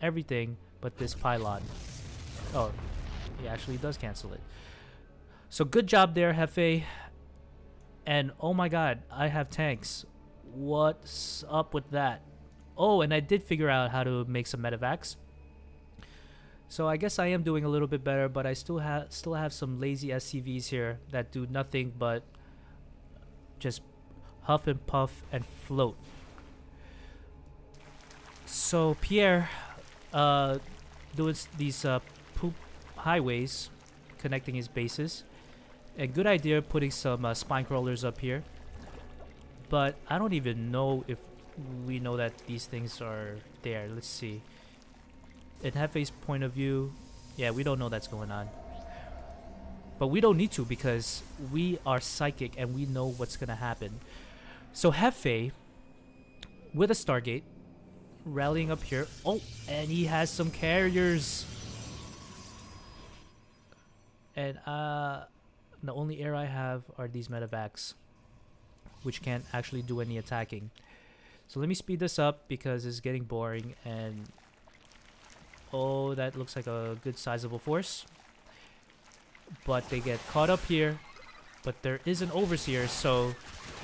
everything but this pylon. Oh, he actually does cancel it. So good job there, Hefe. And oh my god, I have tanks. What's up with that? Oh, and I did figure out how to make some medevacs. So I guess I am doing a little bit better, but I still have some lazy SCVs here that do nothing but just huff and puff and float. So Pierre doing these poop highways connecting his bases. A good idea putting some spine crawlers up here. But I don't even know if we know that these things are there. Let's see. In Hefe's point of view, yeah, we don't know that's going on. But we don't need to because we are psychic and we know what's going to happen. So Hefe, with a Stargate, rallying up here. Oh, and he has some carriers. And the only air I have are these medevacs, which can't actually do any attacking. So let me speed this up because it's getting boring. And oh, that looks like a good sizable force. But they get caught up here. But there is an overseer, so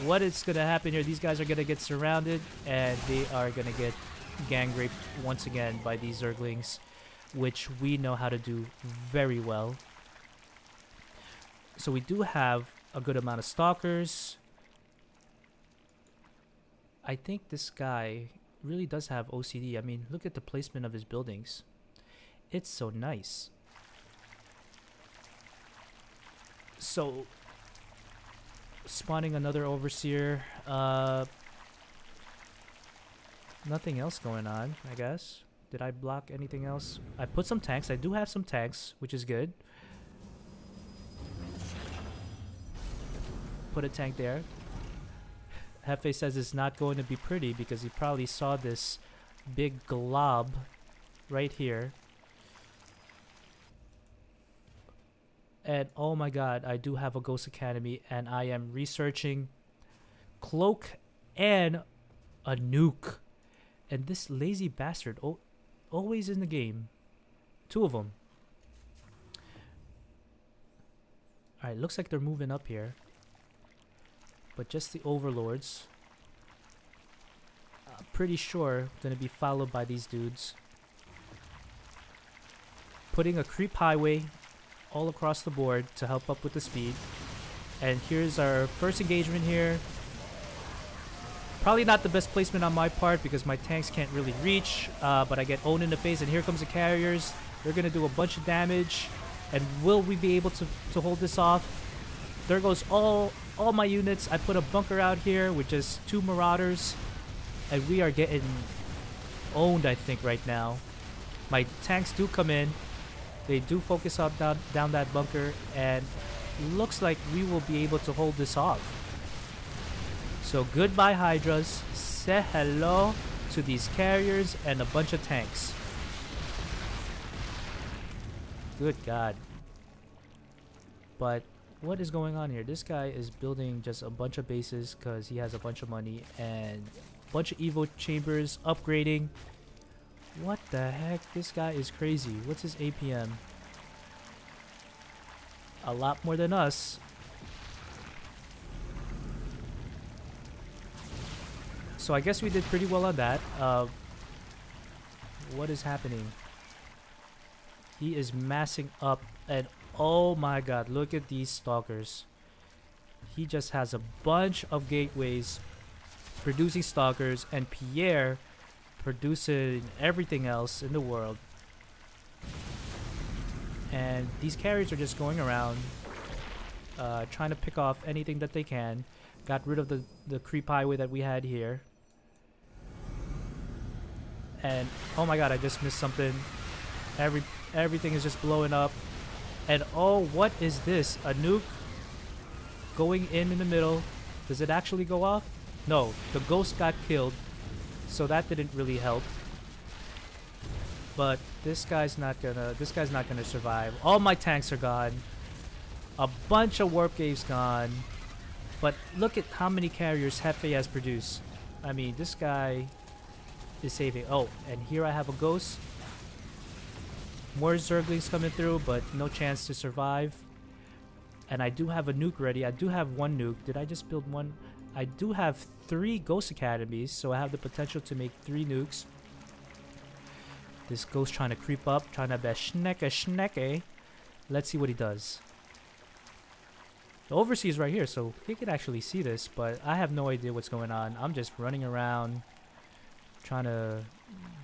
what is going to happen here? These guys are going to get surrounded, and they are going to get gang raped once again by these Zerglings, which we know how to do very well. So we do have a good amount of Stalkers. I think this guy really does have OCD. I mean, look at the placement of his buildings. It's so nice. So, spawning another Overseer. Nothing else going on, I guess. Did I block anything else? I put some tanks. I do have some tanks, which is good. Put a tank there. Hefe says it's not going to be pretty because he probably saw this big glob right here. And oh my god, I do have a Ghost Academy and I am researching Cloak and a nuke. And this lazy bastard always in the game. Two of them. Alright, looks like they're moving up here. But just the overlords. I'm pretty sure gonna be followed by these dudes. Putting a creep highway all across the board to help up with the speed. And here's our first engagement here. Probably not the best placement on my part because my tanks can't really reach. But I get owned in the face, and here comes the carriers. They're gonna do a bunch of damage. And will we be able to hold this off? There goes all my units. I put a bunker out here with just 2 Marauders. And we are getting owned, I think, right now. My tanks do come in. They do focus up down that bunker. And looks like we will be able to hold this off. So goodbye, Hydras. Say hello to these carriers and a bunch of tanks. Good God. But what is going on here? This guy is building just a bunch of bases because he has a bunch of money and a bunch of Evo chambers, upgrading. What the heck? This guy is crazy. What's his APM? A lot more than us. So I guess we did pretty well on that. What is happening? He is massing up, and oh my god, look at these Stalkers. He just has a bunch of gateways producing Stalkers, and Pierre producing everything else in the world. And these carriers are just going around trying to pick off anything that they can. Got rid of the creep highway that we had here. And oh my god, I just missed something. Everything is just blowing up. And oh, what is this? A nuke going in the middle. Does it actually go off? No, the ghost got killed, so that didn't really help. But this guy's not gonna survive. All my tanks are gone. A bunch of warp caves gone. But look at how many carriers Hefe has produced. I mean, this guy is saving. Oh, and here I have a ghost. More Zerglings coming through, but no chance to survive. And I do have a nuke ready. I do have one nuke. Did I just build one? I do have 3 Ghost Academies, so I have the potential to make 3 nukes. This ghost trying to creep up, trying to be schnecke. Let's see what he does. The Overseer is right here, so he can actually see this, but I have no idea what's going on. I'm just running around, trying to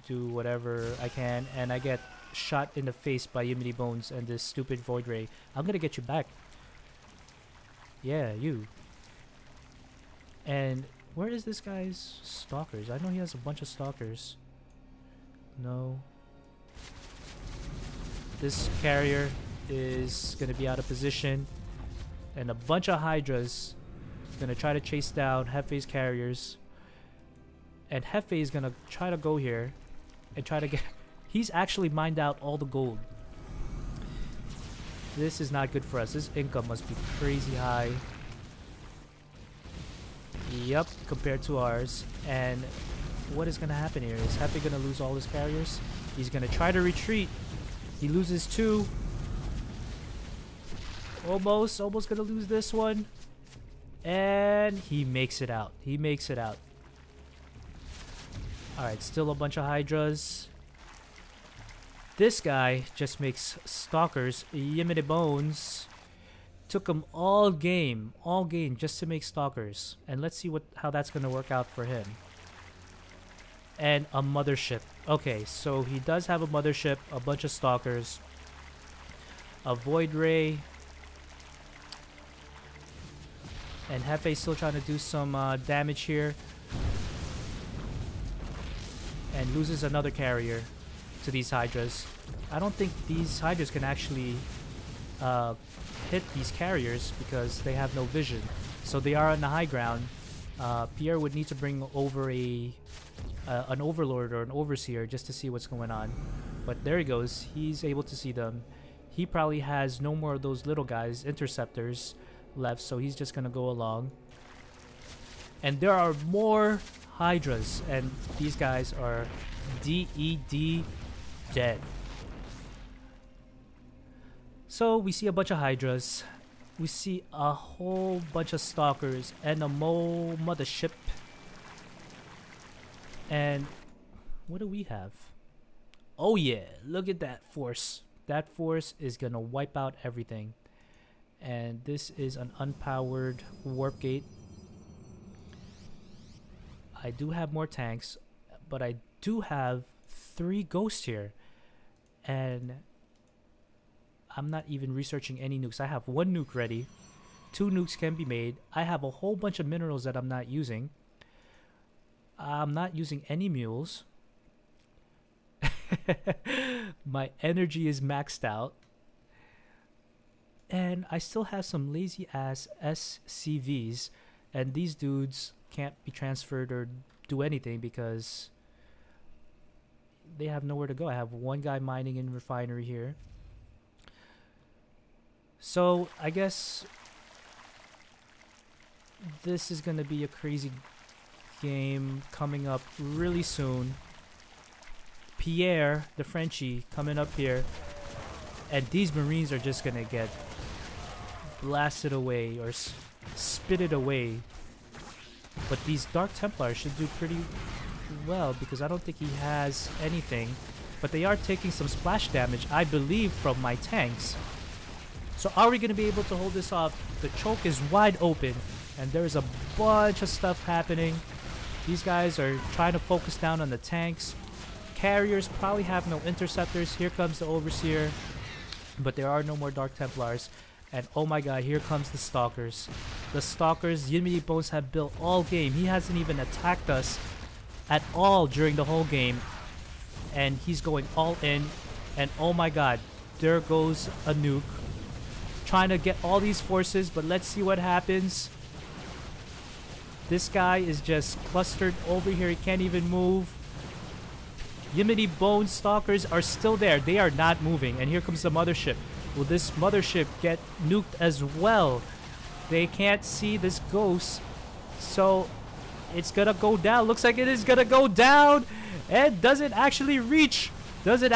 do whatever I can, and I get shot in the face by Yimity Bones and this stupid Void Ray. I'm gonna get you back. Yeah, you. And where is this guy's Stalkers? I know he has a bunch of Stalkers. No. This carrier is gonna be out of position, and a bunch of Hydras gonna try to chase down Hefei's carriers. And Hefei is gonna try to go here and try to get... He's actually mined out all the gold. This is not good for us. This income must be crazy high. Yep, compared to ours. And what is going to happen here? Is Hefei going to lose all his carriers? He's going to try to retreat. He loses 2. Almost going to lose this one. And he makes it out. He makes it out. Alright, still a bunch of Hydras. This guy just makes Stalkers. Yimity Bones took him all game just to make Stalkers. And let's see how that's going to work out for him. And a mothership. Okay, so he does have a mothership, a bunch of Stalkers, a Void Ray, and Hefei still trying to do some damage here. And loses another carrier to these Hydras. I don't think these Hydras can actually hit these carriers because they have no vision. So they are on the high ground. Pierre would need to bring over an Overlord or an Overseer just to see what's going on. But there he goes. He's able to see them. He probably has no more of those little guys, Interceptors, left. So he's just going to go along. And there are more Hydras. And these guys are DED dead. So we see a bunch of Hydras. We see a whole bunch of Stalkers and a mothership. And what do we have? Oh yeah, look at that force. That force is gonna wipe out everything. And this is an unpowered warp gate. I do have more tanks, but I do have 3 ghosts here. And I'm not even researching any nukes. I have 1 nuke ready. 2 nukes can be made. I have a whole bunch of minerals that I'm not using. I'm not using any mules. My energy is maxed out. And I still have some lazy ass SCVs. And these dudes can't be transferred or do anything because they have nowhere to go. I have 1 guy mining in refinery here. So I guess this is gonna be a crazy game coming up really soon. Pierre, the Frenchie, coming up here, and these Marines are just gonna get blasted away or spitted away. But these Dark Templars should do pretty well because I don't think he has anything. But they are taking some splash damage, I believe, from my tanks. So are we going to be able to hold this off? The choke is wide open and there's a bunch of stuff happening. These guys are trying to focus down on the tanks. Carriers probably have no interceptors. Here comes the Overseer. But there are no more Dark Templars. And oh my god, here comes the Stalkers. The Stalkers, Yimity Bones have built all game. He hasn't even attacked us at all during the whole game. And he's going all in. And oh my god, there goes a nuke. Trying to get all these forces, but let's see what happens. This guy is just clustered over here. He can't even move. Yimity Bones Stalkers are still there. They are not moving. And here comes the mothership. Will this mothership get nuked as well? They can't see this ghost. So it's gonna go down. Looks like it is gonna go down. And does it actually reach? Does it